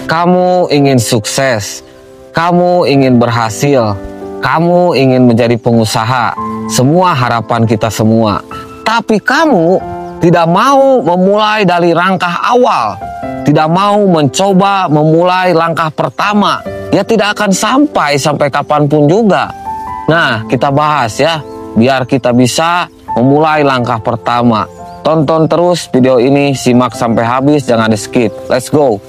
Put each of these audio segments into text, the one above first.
Kamu ingin sukses, kamu ingin berhasil, kamu ingin menjadi pengusaha, semua harapan kita semua. Tapi kamu tidak mau memulai dari langkah awal, tidak mau mencoba memulai langkah pertama, ya tidak akan sampai kapanpun juga. Nah, kita bahas ya, biar kita bisa memulai langkah pertama. Tonton terus video ini, simak sampai habis, jangan di skip. Let's go!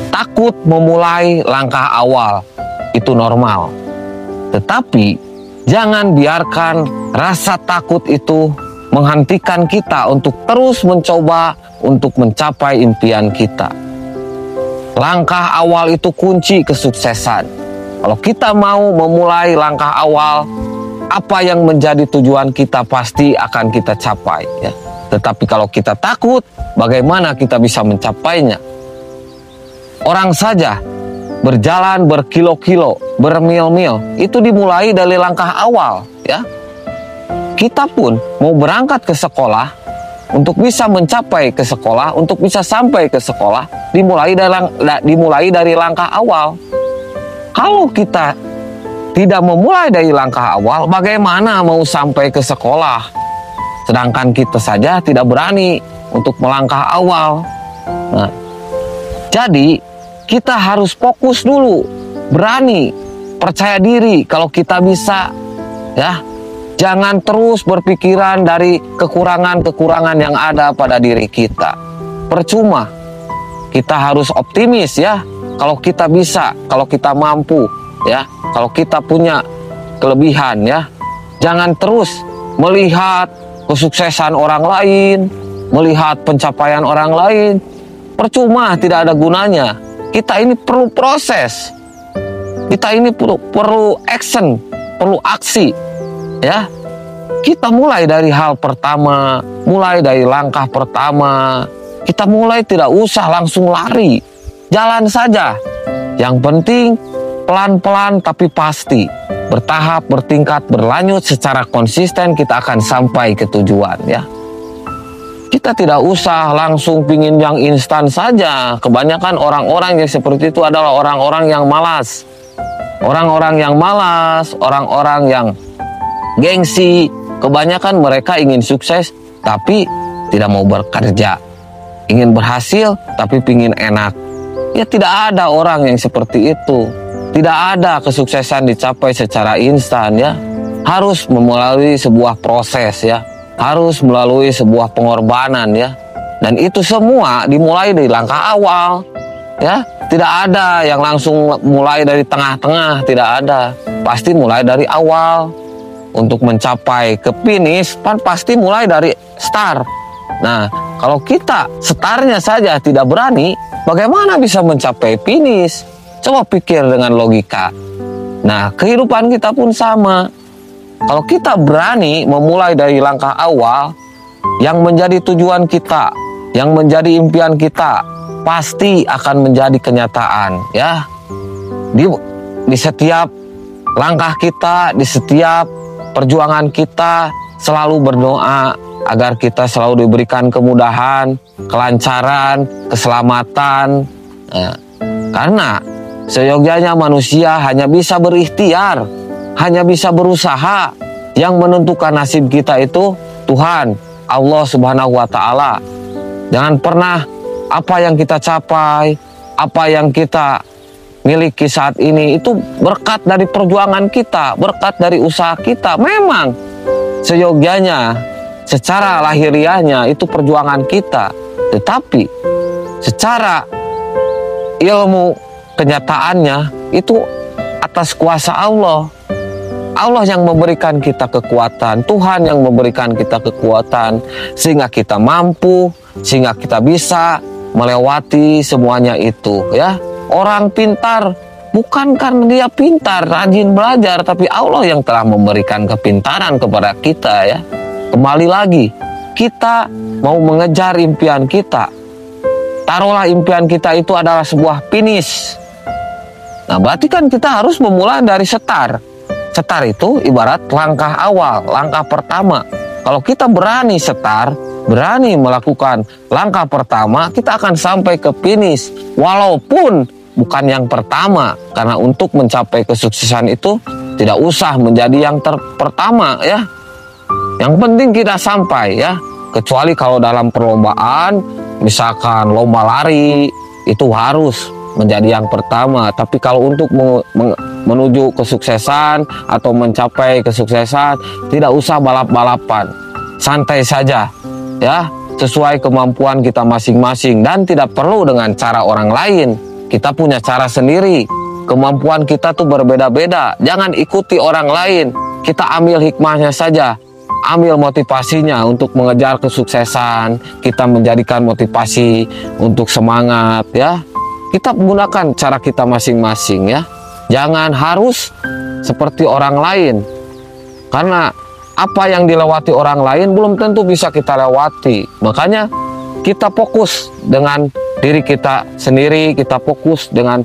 Takut memulai langkah awal itu normal, tetapi jangan biarkan rasa takut itu menghentikan kita untuk terus mencoba untuk mencapai impian kita. Langkah awal itu kunci kesuksesan. Kalau kita mau memulai langkah awal, apa yang menjadi tujuan kita pasti akan kita capai ya. Tetapi kalau kita takut, bagaimana kita bisa mencapainya? Orang saja berjalan berkilo-kilo, bermil-mil, itu dimulai dari langkah awal ya. Kita pun mau berangkat ke sekolah, untuk bisa mencapai ke sekolah, untuk bisa sampai ke sekolah, dimulai dari langkah awal. Kalau kita tidak memulai dari langkah awal, bagaimana mau sampai ke sekolah? Sedangkan kita saja tidak berani untuk melangkah awal. Nah, jadi kita harus fokus dulu, berani, percaya diri kalau kita bisa ya. Jangan terus berpikiran dari kekurangan-kekurangan yang ada pada diri kita. Percuma. Kita harus optimis ya. Kalau kita bisa, kalau kita mampu ya, kalau kita punya kelebihan ya. Jangan terus melihat kesuksesan orang lain, melihat pencapaian orang lain. Percuma, tidak ada gunanya. Kita ini perlu proses. Kita ini perlu action, perlu aksi. Ya, kita mulai dari hal pertama, mulai dari langkah pertama. Kita mulai, tidak usah langsung lari, jalan saja. Yang penting pelan-pelan tapi pasti, bertahap, bertingkat, berlanjut secara konsisten, kita akan sampai ke tujuan ya. Kita tidak usah langsung pingin yang instan saja. Kebanyakan orang-orang yang seperti itu adalah orang-orang yang malas. Orang-orang yang malas, orang-orang yang gengsi. Kebanyakan mereka ingin sukses tapi tidak mau bekerja, ingin berhasil tapi pingin enak. Ya tidak ada orang yang seperti itu. Tidak ada kesuksesan dicapai secara instan ya. Harus melalui sebuah proses ya. Harus melalui sebuah pengorbanan ya. Dan itu semua dimulai dari langkah awal ya. Tidak ada yang langsung mulai dari tengah-tengah, tidak ada. Pasti mulai dari awal. Untuk mencapai ke finish, pasti mulai dari start. Nah, kalau kita startnya saja tidak berani, bagaimana bisa mencapai finish? Coba pikir dengan logika. Nah, kehidupan kita pun sama. Kalau kita berani memulai dari langkah awal, yang menjadi tujuan kita, yang menjadi impian kita, pasti akan menjadi kenyataan ya. Di setiap langkah kita, di setiap perjuangan kita, selalu berdoa agar kita selalu diberikan kemudahan, kelancaran, keselamatan. Nah, karena seyogyanya manusia hanya bisa berikhtiar, hanya bisa berusaha. Yang menentukan nasib kita itu Tuhan, Allah Subhanahu wa Ta'ala. Jangan pernah apa yang kita capai, apa yang kita miliki saat ini itu berkat dari perjuangan kita, berkat dari usaha kita. Memang seyogyanya, secara lahiriahnya itu perjuangan kita, tetapi secara ilmu kenyataannya itu atas kuasa Allah. Allah yang memberikan kita kekuatan, Tuhan yang memberikan kita kekuatan sehingga kita mampu, sehingga kita bisa melewati semuanya itu ya. Orang pintar bukan karena dia pintar, rajin belajar, tapi Allah yang telah memberikan kepintaran kepada kita ya. Kembali lagi, kita mau mengejar impian kita. Taruhlah impian kita itu adalah sebuah finish. Nah, berarti kan kita harus memulai dari setar. Setar itu ibarat langkah awal, langkah pertama. Kalau kita berani setar, berani melakukan langkah pertama, kita akan sampai ke finish. Walaupun bukan yang pertama, karena untuk mencapai kesuksesan itu tidak usah menjadi yang pertama ya. Yang penting kita sampai ya. Kecuali kalau dalam perlombaan, misalkan lomba lari, itu harus menjadi yang pertama. Tapi kalau untuk menuju kesuksesan atau mencapai kesuksesan, tidak usah balap-balapan. Santai saja ya, sesuai kemampuan kita masing-masing, dan tidak perlu dengan cara orang lain. Kita punya cara sendiri. Kemampuan kita tuh berbeda-beda. Jangan ikuti orang lain. Kita ambil hikmahnya saja. Ambil motivasinya untuk mengejar kesuksesan. Kita menjadikan motivasi untuk semangat ya. Kita menggunakan cara kita masing-masing ya. Jangan harus seperti orang lain. Karena apa yang dilewati orang lain belum tentu bisa kita lewati. Makanya kita fokus dengan diri kita sendiri, kita fokus dengan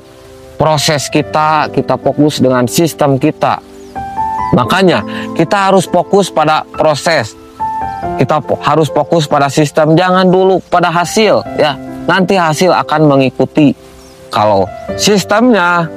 proses kita fokus dengan sistem kita. Makanya kita harus fokus pada proses, kita harus fokus pada sistem, jangan dulu pada hasil ya. Nanti hasil akan mengikuti. Kalau sistemnya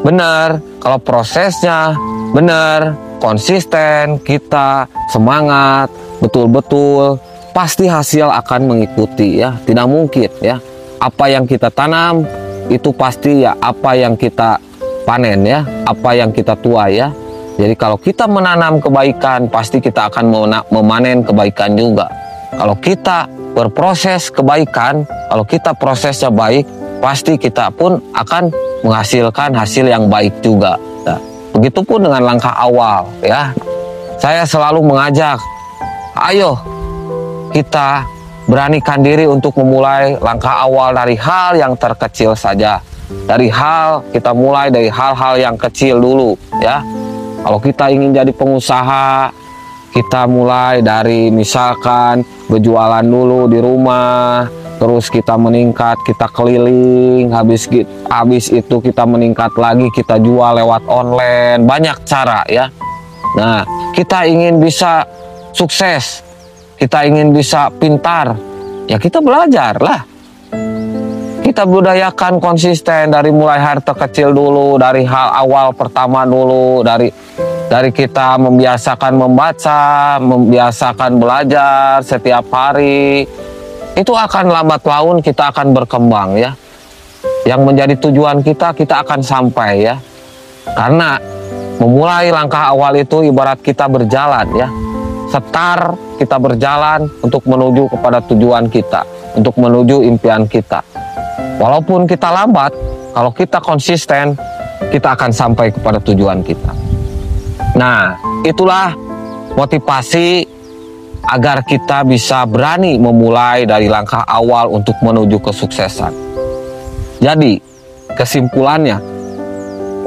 benar, kalau prosesnya benar, konsisten, kita semangat betul-betul, pasti hasil akan mengikuti ya. Tidak mungkin ya, apa yang kita tanam itu pasti ya apa yang kita panen ya, apa yang kita tuai ya. Jadi kalau kita menanam kebaikan, pasti kita akan memanen kebaikan juga. Kalau kita berproses kebaikan, kalau kita prosesnya baik, pasti kita pun akan menghasilkan hasil yang baik juga. Nah, begitupun dengan langkah awal ya. Saya selalu mengajak, ayo kita beranikan diri untuk memulai langkah awal dari hal yang terkecil saja. Kita mulai dari hal-hal yang kecil dulu ya. Kalau kita ingin jadi pengusaha, kita mulai dari misalkan berjualan dulu di rumah, terus kita meningkat, kita keliling, habis itu kita meningkat lagi, kita jual lewat online, banyak cara ya. Nah, kita ingin bisa sukses, kita ingin bisa pintar, ya kita belajar lah. Kita budayakan konsisten dari mulai hal terkecil dulu, dari hal awal pertama dulu, dari kita membiasakan membaca, membiasakan belajar setiap hari. Itu akan lambat laun kita akan berkembang ya. Yang menjadi tujuan kita akan sampai ya. Karena memulai langkah awal itu ibarat kita berjalan ya. Setar kita berjalan untuk menuju kepada tujuan kita, untuk menuju impian kita. Walaupun kita lambat, kalau kita konsisten, kita akan sampai kepada tujuan kita. Nah, itulah motivasi agar kita bisa berani memulai dari langkah awal untuk menuju kesuksesan. Jadi, kesimpulannya,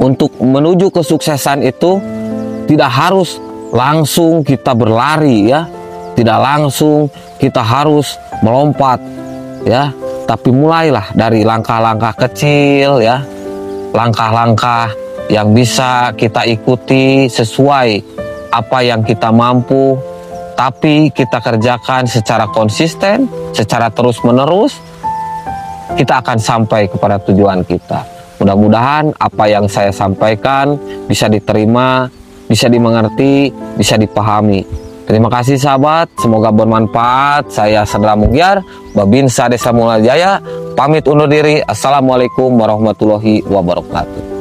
untuk menuju kesuksesan itu tidak harus langsung kita berlari ya, tidak langsung kita harus melompat ya. Tapi mulailah dari langkah-langkah kecil ya, langkah-langkah yang bisa kita ikuti sesuai apa yang kita mampu, tapi kita kerjakan secara konsisten, secara terus-menerus, kita akan sampai kepada tujuan kita. Mudah-mudahan apa yang saya sampaikan bisa diterima, bisa dimengerti, bisa dipahami. Terima kasih sahabat, semoga bermanfaat. Saya Sandra Mugyar, Babinsa Desa Mulajaya, pamit undur diri. Assalamualaikum warahmatullahi wabarakatuh.